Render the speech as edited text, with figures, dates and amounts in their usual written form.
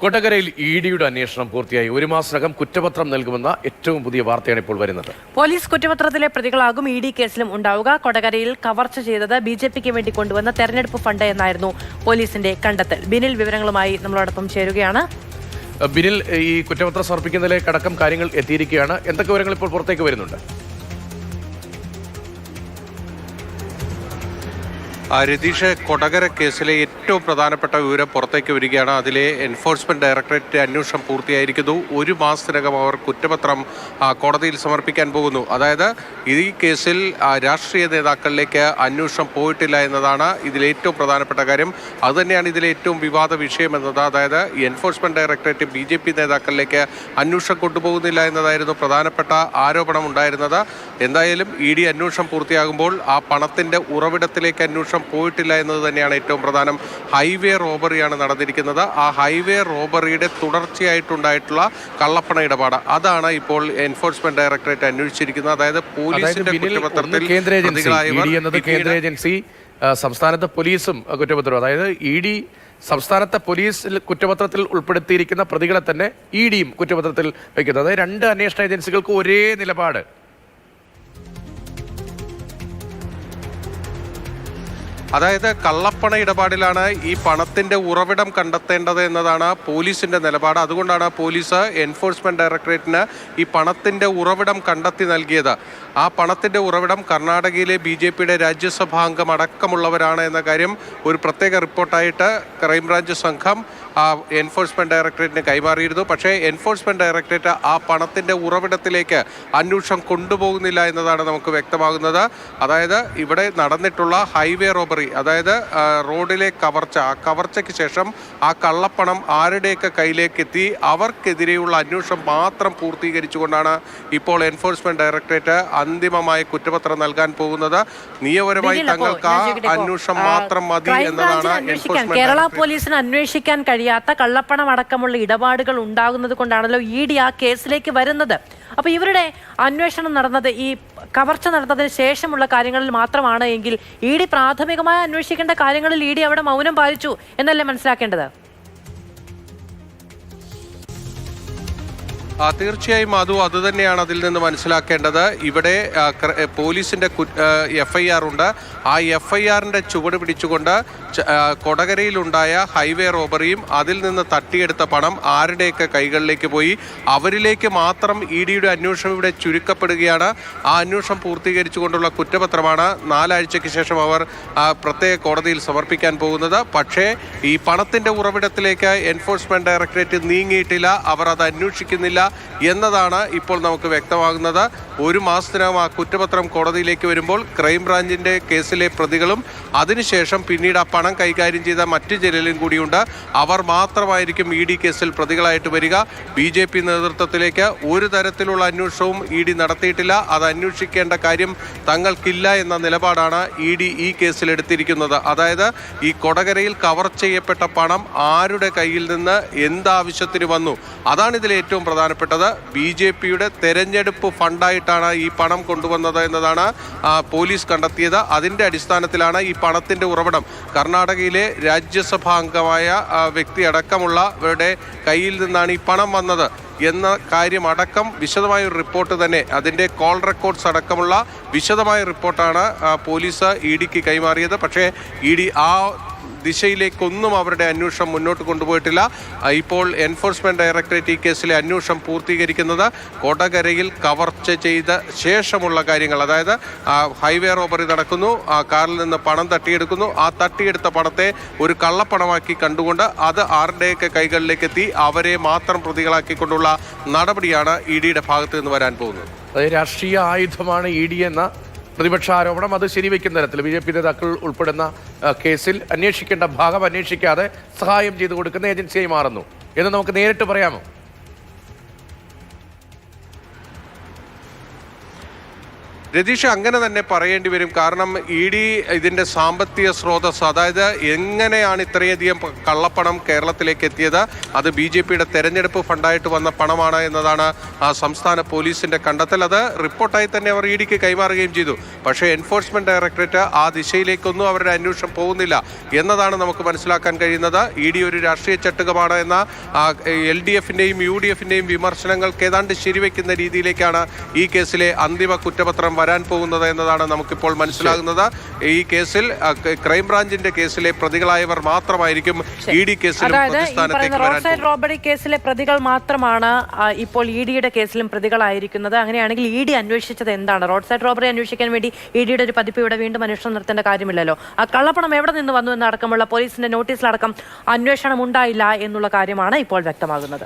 കൊടകരയിൽ ഇഡിയുടെ അന്വേഷണം പൂർത്തിയായി. ഒരു മാസത്തിനകം കുറ്റപത്രം നൽകുമെന്ന ഏറ്റവും പുതിയ വാർത്തയാണ് ഇപ്പോൾ വരുന്നത്. പോലീസ് കുറ്റപത്രത്തിലെ പ്രതികളാകും ഇഡി കേസിലും ഉണ്ടാവുക. കൊടകരയിൽ കവർച്ച ചെയ്തത് ബിജെപിക്ക് വേണ്ടി കൊണ്ടുവന്ന തെരഞ്ഞെടുപ്പ് ഫണ്ട് എന്നായിരുന്നു പോലീസിന്റെ കണ്ടെത്തൽ. ബിനിൽ വിവരങ്ങളുമായി നമ്മളോടൊപ്പം ചേരുകയാണ്. ബിനിൽ, ഈ കുറ്റപത്രം സമർപ്പിക്കുന്നതിലേക്കടക്കം കാര്യങ്ങൾ എത്തിയിരിക്കുകയാണ്. എന്തൊക്കെ വിവരങ്ങൾ ഇപ്പോൾ പുറത്തേക്ക് വരുന്നുണ്ട്? രതീഷ്, കൊടകര കേസിലെ ഏറ്റവും പ്രധാനപ്പെട്ട വിവരം പുറത്തേക്ക് വരികയാണ്. അതിലെ എൻഫോഴ്സ്മെന്റ് ഡയറക്ടറേറ്റ് അന്വേഷണം പൂർത്തിയായിരിക്കുന്നു. ഒരു മാസത്തിനകം അവർ കുറ്റപത്രം കോടതിയിൽ സമർപ്പിക്കാൻ പോകുന്നു. അതായത് ഈ കേസിൽ രാഷ്ട്രീയ നേതാക്കളിലേക്ക് അന്വേഷണം പോയിട്ടില്ല എന്നതാണ് ഇതിലെ ഏറ്റവും പ്രധാനപ്പെട്ട കാര്യം. അതുതന്നെയാണ് ഇതിലെ ഏറ്റവും വിവാദ വിഷയം എന്നത്. അതായത് എൻഫോഴ്സ്മെന്റ് ഡയറക്ടറേറ്റ് BJP നേതാക്കളിലേക്ക് അന്വേഷണം കൊണ്ടുപോകുന്നില്ല എന്നതായിരുന്നു പ്രധാനപ്പെട്ട ആരോപണം ഉണ്ടായിരുന്നത്. എന്തായാലും ED അന്വേഷണം പൂർത്തിയാകുമ്പോൾ ആ പണത്തിന്റെ ഉറവിടത്തിലേക്ക് അന്വേഷണം പോയിട്ടില്ല എന്നത് തന്നെയാണ് ഏറ്റവും പ്രധാനം. ഹൈവേ റോബറിയാണ് നടന്നിരിക്കുന്നത്. ആ ഹൈവേ റോബറിയുടെ തുടർച്ചയായിട്ടുണ്ടായിട്ടുള്ള കള്ളപ്പണ ഇടപാട്, അതാണ് ഇപ്പോൾ എൻഫോഴ്സ്മെന്റ് ഡയറക്ടറേറ്റ് അന്വേഷിച്ചിരിക്കുന്നത്. അതായത് പോലീസിന്റെ കുറ്റപത്രത്തിൽ കേന്ദ്ര ഏജൻസി, സംസ്ഥാനത്തെ പോലീസും കുറ്റപത്രം, അതായത് ED സംസ്ഥാനത്തെ പോലീസ് കുറ്റപത്രത്തിൽ ഉൾപ്പെടുത്തിയിരിക്കുന്ന പ്രതികളെ തന്നെ EDയും കുറ്റപത്രത്തിൽ വയ്ക്കുന്നത്. അതായത് രണ്ട് അന്വേഷണ ഏജൻസികൾക്ക് ഒരേ നിലപാട്. അതായത് കള്ളപ്പണ ഇടപാടിലാണ് ഈ പണത്തിന്റെ ഉറവിടം കണ്ടെത്തേണ്ടത് എന്നതാണ് പോലീസിന്റെ നിലപാട്. അതുകൊണ്ടാണ് പോലീസ് എൻഫോഴ്സ്മെന്റ് ഡയറക്ടറേറ്റിന് ഈ പണത്തിന്റെ ഉറവിടം കണ്ടെത്തി നൽകിയത്. ആ പണത്തിന്റെ ഉറവിടം കർണാടകയിലെ BJPയുടെ രാജ്യസഭാംഗം അടക്കമുള്ളവരാണ് എന്ന കാര്യം ഒരു പ്രത്യേക റിപ്പോർട്ടായിട്ട് ക്രൈംബ്രാഞ്ച് സംഘം എൻഫോഴ്സ്മെന്റ് ഡയറക്ടറേറ്റിന് കൈമാറിയിരുന്നു. പക്ഷേ എൻഫോഴ്സ്മെന്റ് ഡയറക്ടറേറ്റ് ആ പണത്തിന്റെ ഉറവിടത്തിലേക്ക് അന്വേഷണം കൊണ്ടുപോകുന്നില്ല എന്നതാണ് നമുക്ക് വ്യക്തമാകുന്നത്. അതായത് ഇവിടെ നടന്നിട്ടുള്ള ഹൈവേ റോബറി, അതായത് റോഡിലെ കവർച്ച, ആ കവർച്ചയ്ക്ക് ശേഷം ആ കള്ളപ്പണം ആരുടെയൊക്കെ കയ്യിലേക്ക് എത്തി, അവർക്കെതിരെയുള്ള അന്വേഷണം മാത്രം പൂർത്തീകരിച്ചുകൊണ്ടാണ് ഇപ്പോൾ എൻഫോഴ്സ്മെന്റ് ഡയറക്ടറേറ്റ് അന്തിമമായ കുറ്റപത്രം നൽകാൻ പോകുന്നത്. നിയമപരമായി തങ്ങൾക്ക് ആ അന്വേഷണം മാത്രം മതി എന്നതാണ് കേരള പോലീസിന് അന്വേഷിക്കാൻ കഴിയാത്ത കള്ളപ്പണം അടക്കമുള്ള ഇടപാടുകൾ ഉണ്ടാകുന്നത് കൊണ്ടാണല്ലോ ED ആ കേസിലേക്ക് വരുന്നത്. അപ്പൊ ഇവരുടെ അന്വേഷണം നടന്നത് ഈ കവർച്ച നടന്നതിന് ശേഷമുള്ള കാര്യങ്ങളിൽ മാത്രമാണ് എങ്കിൽ ED പ്രാഥമികമായി അന്വേഷിക്കേണ്ട കാര്യങ്ങളിൽ ED അവിടെ മൗനം പാലിച്ചു എന്നല്ലേ മനസ്സിലാക്കേണ്ടത്? തീർച്ചയായും അത് തന്നെയാണ് അതിൽ നിന്ന് മനസ്സിലാക്കേണ്ടത്. ഇവിടെ പോലീസിന്റെ FIR ഉണ്ട്. ആ FIRന്റെ ചുവട് പിടിച്ചുകൊണ്ട് കൊടകരയിലുണ്ടായ ഹൈവേ റോബറിയും അതിൽ നിന്ന് തട്ടിയെടുത്ത പണം ആരുടെയൊക്കെ കൈകളിലേക്ക് പോയി, അവരിലേക്ക് മാത്രം EDയുടെ അന്വേഷണം ഇവിടെ ചുരുക്കപ്പെടുകയാണ്. ആ അന്വേഷണം പൂർത്തീകരിച്ചുകൊണ്ടുള്ള കുറ്റപത്രമാണ് 4 ആഴ്ചയ്ക്ക് ശേഷം അവർ പ്രത്യേക കോടതിയിൽ സമർപ്പിക്കാൻ പോകുന്നത്. പക്ഷേ ഈ പണത്തിന്റെ ഉറവിടത്തിലേക്ക് എൻഫോഴ്സ്മെന്റ് ഡയറക്ടറേറ്റ് നീങ്ങിയിട്ടില്ല, അവർ അത് അന്വേഷിക്കുന്നില്ല എന്നതാണ് ഇപ്പോൾ നമുക്ക് വ്യക്തമാകുന്നത്. ഒരു മാസത്തിനകം ആ കുറ്റപത്രം കോടതിയിലേക്ക് വരുമ്പോൾ ക്രൈംബ്രാഞ്ചിന്റെ കേസിലെ പ്രതികളും അതിനുശേഷം പിന്നീട് ആ പണം കൈകാര്യം ചെയ്ത മറ്റു ചിലരും കൂടിയുണ്ട്. അവർ മാത്രമായിരിക്കും ED കേസിൽ പ്രതികളായിട്ട് വരിക. BJP നേതൃത്വത്തിലേക്ക് ഒരു തരത്തിലുള്ള അന്വേഷണവും ED നടത്തിയിട്ടില്ല. അത് അന്വേഷിക്കേണ്ട കാര്യം തങ്ങൾക്കില്ല എന്ന നിലപാടാണ് ED ഈ കേസിൽ എടുത്തിരിക്കുന്നത്. അതായത് ഈ കൊടകരയിൽ കവർ ചെയ്യപ്പെട്ട പണം ആരുടെ കയ്യിൽ നിന്ന് എന്താവശ്യത്തിന് വന്നു, അതാണ് ഇതിൽ ഏറ്റവും പ്രധാനപ്പെട്ടത്. BJPയുടെ തെരഞ്ഞെടുപ്പ് ഫണ്ടായിട്ടാണ് ഈ പണം കൊണ്ടുവന്നത് എന്നതാണ് പോലീസ് കണ്ടെത്തിയത്. അതിന്റെ അടിസ്ഥാനത്തിലാണ് ഈ പണത്തിന്റെ ഉറവിടം കർണാടകയിലെ രാജ്യസഭാംഗമായ വ്യക്തി അടക്കമുള്ളവരുടെ കയ്യിൽ നിന്നാണ് ഈ പണം വന്നത് എന്ന കാര്യം അടക്കം വിശദമായ ഒരു റിപ്പോർട്ട് തന്നെ, അതിൻ്റെ കോൾ റെക്കോർഡ്സ് അടക്കമുള്ള വിശദമായ റിപ്പോർട്ടാണ് പോലീസ് EDക്ക് കൈമാറിയത്. പക്ഷേ ED ആ ദിശയിലേക്കൊന്നും അവരുടെ അന്വേഷണം മുന്നോട്ട് കൊണ്ടുപോയിട്ടില്ല. ഇപ്പോൾ എൻഫോഴ്സ്മെന്റ് ഡയറക്ടറേറ്റ് ഈ കേസിലെ അന്വേഷണം പൂർത്തീകരിക്കുന്നത് കൊടകരയിൽ കവർച്ച ചെയ്ത ശേഷമുള്ള കാര്യങ്ങൾ, അതായത് ഹൈവേ റോബറി നടക്കുന്നു, ആ കാറിൽ നിന്ന് പണം തട്ടിയെടുക്കുന്നു, ആ തട്ടിയെടുത്ത പണത്തെ ഒരു കള്ളപ്പണമാക്കി കണ്ടുകൊണ്ട് അത് ആരുടെയൊക്കെ കൈകളിലേക്ക് എത്തി അവരെ മാത്രം പ്രതികളാക്കിക്കൊണ്ടുള്ള നടപടിയാണ് EDയുടെ ഭാഗത്ത് നിന്ന് വരാൻ പോകുന്നത്. അതായത് രാഷ്ട്രീയ ആയുധമാണ് ED എന്ന പ്രതിപക്ഷ ആരോപണം അത് ശരിവെക്കുന്ന തരത്തിൽ BJP നേതാക്കൾ ഉൾപ്പെടുന്ന കേസിൽ അന്വേഷിക്കേണ്ട ഭാഗം അന്വേഷിക്കാതെ സഹായം ചെയ്തു കൊടുക്കുന്ന ഏജൻസിയായി മാറുന്നു എന്ന് നമുക്ക് നേരിട്ട് പറയാമോ? രതീഷ്, അങ്ങനെ തന്നെ പറയേണ്ടി വരും. കാരണം ഇ ഡി ഇതിന്റെ സാമ്പത്തിക സ്രോതസ്, അതായത് എങ്ങനെയാണ് ഇത്രയധികം കള്ളപ്പണം കേരളത്തിലേക്ക് എത്തിയത്, അത് BJPയുടെ തെരഞ്ഞെടുപ്പ് ഫണ്ടായിട്ട് വന്ന പണമാണ് എന്നതാണ് സംസ്ഥാന പോലീസിന്റെ കണ്ടെത്തൽ. അത് റിപ്പോർട്ടായി തന്നെ അവർ ഇ ഡിക്ക് കൈമാറുകയും ചെയ്തു. പക്ഷേ എൻഫോഴ്സ്മെന്റ് ഡയറക്ടറേറ്റ് ആ ദിശയിലേക്കൊന്നും അവരുടെ അന്വേഷണം പോകുന്നില്ല എന്നതാണ് നമുക്ക് മനസ്സിലാക്കാൻ കഴിയുന്നത്. ഇ ഡി ഒരു രാഷ്ട്രീയ ചട്ടുകമാണ് എന്ന LDFന്റെയും UDFന്റെയും വിമർശനങ്ങൾക്ക് ഏതാണ്ട് ശരിവെക്കുന്ന രീതിയിലേക്കാണ് ഈ കേസിലെ അന്തിമ കുറ്റപത്രം വരാൻ പോകുന്നത് എന്നതാണ് നമുക്കിപ്പോൾ മനസ്സിലാകുന്നത്. ഈ കേസിൽ ക്രൈംബ്രാഞ്ചിന്റെ കേസിലെ പ്രതികളായവർ മാത്രമായിരിക്കും ഇ ഡി കേസിലും പ്രതിസ്ഥാനത്തേക്ക് വരാൻ പോകുന്നത്. റോബറി കേസിലെ പ്രതികൾ മാത്രമാണ് ഇപ്പോൾ ഇ ഡിയുടെ കേസിലും പ്രതികളായിരിക്കുന്നത്. അങ്ങനെയാണെങ്കിൽ ഇ ഡി അന്വേഷിച്ചത് എന്താണ്? റോഡ് സൈഡ് റോബറി അന്വേഷിക്കാൻ വേണ്ടി ഇ ഡിയുടെ ഒരു പതിപ്പ് ഇവിടെ വീണ്ടും അന്വേഷണം നടത്തേണ്ട കാര്യമില്ലല്ലോ. ആ കള്ളപ്പണം എവിടെ നിന്ന് വന്നു എന്നടക്കമുള്ള പോലീസിന്റെ നോട്ടീസിലടക്കം അന്വേഷണം ഉണ്ടായില്ല എന്നുള്ള കാര്യമാണ് ഇപ്പോൾ വ്യക്തമാകുന്നത്.